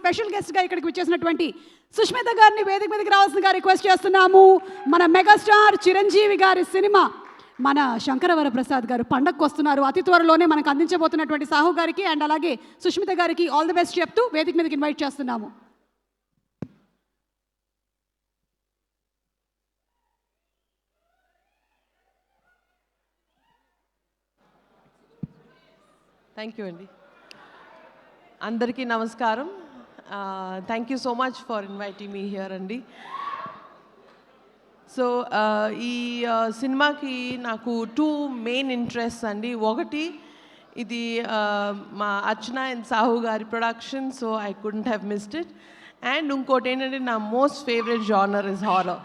Special గెస్ట్గా ఇక్కడికి వచ్చేసినటువంటి సుష్మిత గారిని వేదిక మీదకి రావాల్సిందిగా రిక్వెస్ట్ చేస్తున్నాము. మన మెగాస్టార్ చిరంజీవి గారి సినిమా మన శంకరవర ప్రసాద్ గారు పండగకు వస్తున్నారు. అతి త్వరలోనే మనకు అందించబోతున్నటువంటి సాహు గారికి అండ్ అలాగే సుష్మిత గారికి ఆల్ ది బెస్ట్ చెప్తూ వేదిక మీదకి ఇన్వైట్ చేస్తున్నాము. థ్యాంక్ యూ అండి. అందరికీ నమస్కారం. Thank you so much for inviting me here అండి. సో ఈ సినిమాకి నాకు 2 మెయిన్ ఇంట్రెస్ట్ అండి. ఒకటి ఇది మా అర్చన అండ్ సాహు గారి production, so I couldn't have missed it. And ఇంకోటి ఏంటంటే నా most favourite genre is horror,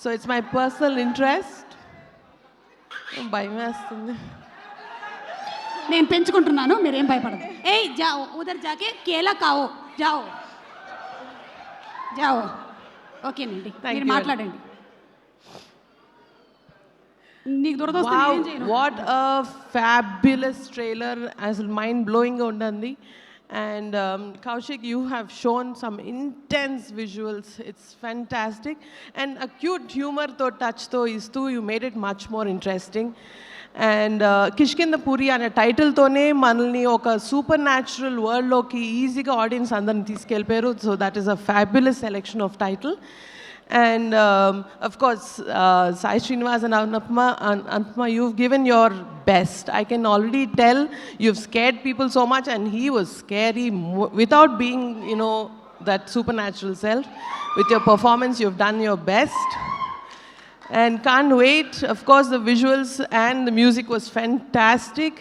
so it's my personal interest. భయం వేస్తుంది. నేను పెంచుకుంటున్నాను, మీరేం భయపడదు. ఏయ్ జాओ ఉదర్ జాకే కేలా కావో జాओ జాओ. ఓకేనండి, మీరు మాట్లాడండి. నీకు దురదొస్తుంది. వాట్ అ ఫ్యాబ్యులస్ ట్రైలర్, అసలు మైండ్ బ్లోయింగ్గా ఉండండి. And Kaushik, you have shown some intense visuals. It's fantastic. And a cute హ్యూమర్తో టచ్తో ఇస్తూ you made it much more interesting. And Kishkindhapuri అనే టైటిల్తోనే మనల్ని ఒక సూపర్ న్యాచురల్ వరల్డ్లోకి ఈజీగా ఆడియన్స్ అందరిని తీసుకెళ్ళిపోయారు. So that is a fabulous selection of title. And of course, Sai Srinivas and Anupma, you've given your best. I can already tell you've scared people so much, and he was scary without being, you know, that supernatural self. With your performance, you've done your best. And can't wait. Of course, the visuals and the music was fantastic.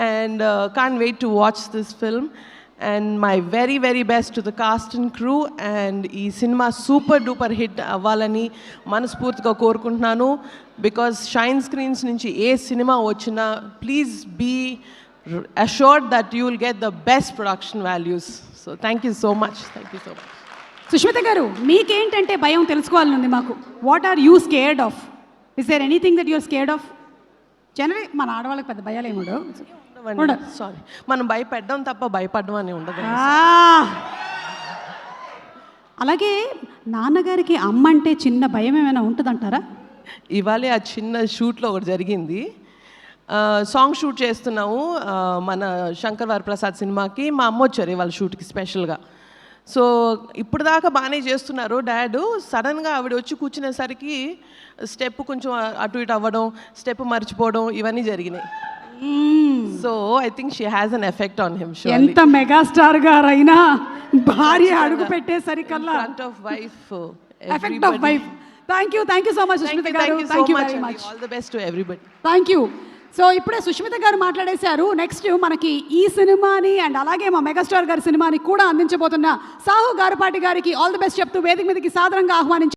And can't wait to watch this film. And my very, very best to the cast and crew. And ee cinema super duper hit avvalani manaspurtiga korukuntunnanu, because Shine Screens nunchi A cinema వచ్చినా please be assured that you will get the best production values. So thank you so much. Thank you so much. Sushmita గారు, మీకేంటంటే భయం తెలుసుకోవాలనుంది మాకు. What are you scared of? Is there anything that you're scared of? General మన ఆడవాళ్ళకి పెద్ద భయాలు ఏమి ఉండవు. సారీ, మనం భయపడ్డం తప్ప భయపడడం అని ఉండదు. అలాగే నాన్నగారికి అమ్మ అంటే చిన్న భయం ఏమైనా ఉంటుందంటారా? ఇవాళే ఆ చిన్న షూట్లో ఒకటి జరిగింది. సాంగ్ షూట్ చేస్తున్నాము మన శంకరవర ప్రసాద్ సినిమాకి. మా అమ్మ వచ్చారు ఇవాళ షూట్కి స్పెషల్గా. సో ఇప్పుడు దాకా బాగానే చేస్తున్నారు డాడ్. సడన్గా ఆవిడ వచ్చి కూర్చునేసరికి స్టెప్ కొంచెం అటు ఇటు అవ్వడం, స్టెప్ మర్చిపోవడం, ఇవన్నీ జరిగినాయి. So I think she has an effect on him. ఎంత మెగాస్టార్ గారైనా భార్య అడుగు పెట్టేసరికల్లా front of wife, effect of wife. Thank you so much Sushmita గారు. Thank you very much. All the best to everybody. Thank you. So ఇప్పుడే సుష్మిత గారు మాట్లాడేశారు. Next మనకి ఈ సినిమాని అండ్ అలాగే మా మెగాస్టార్ గారి సినిమాని కూడా అందించబోతున్న సాహు గారపాటి గారికి ఆల్ ది బెస్ట్ చెప్తూ వేదిక మీదకి సాదరంగా ఆహ్వానించారు.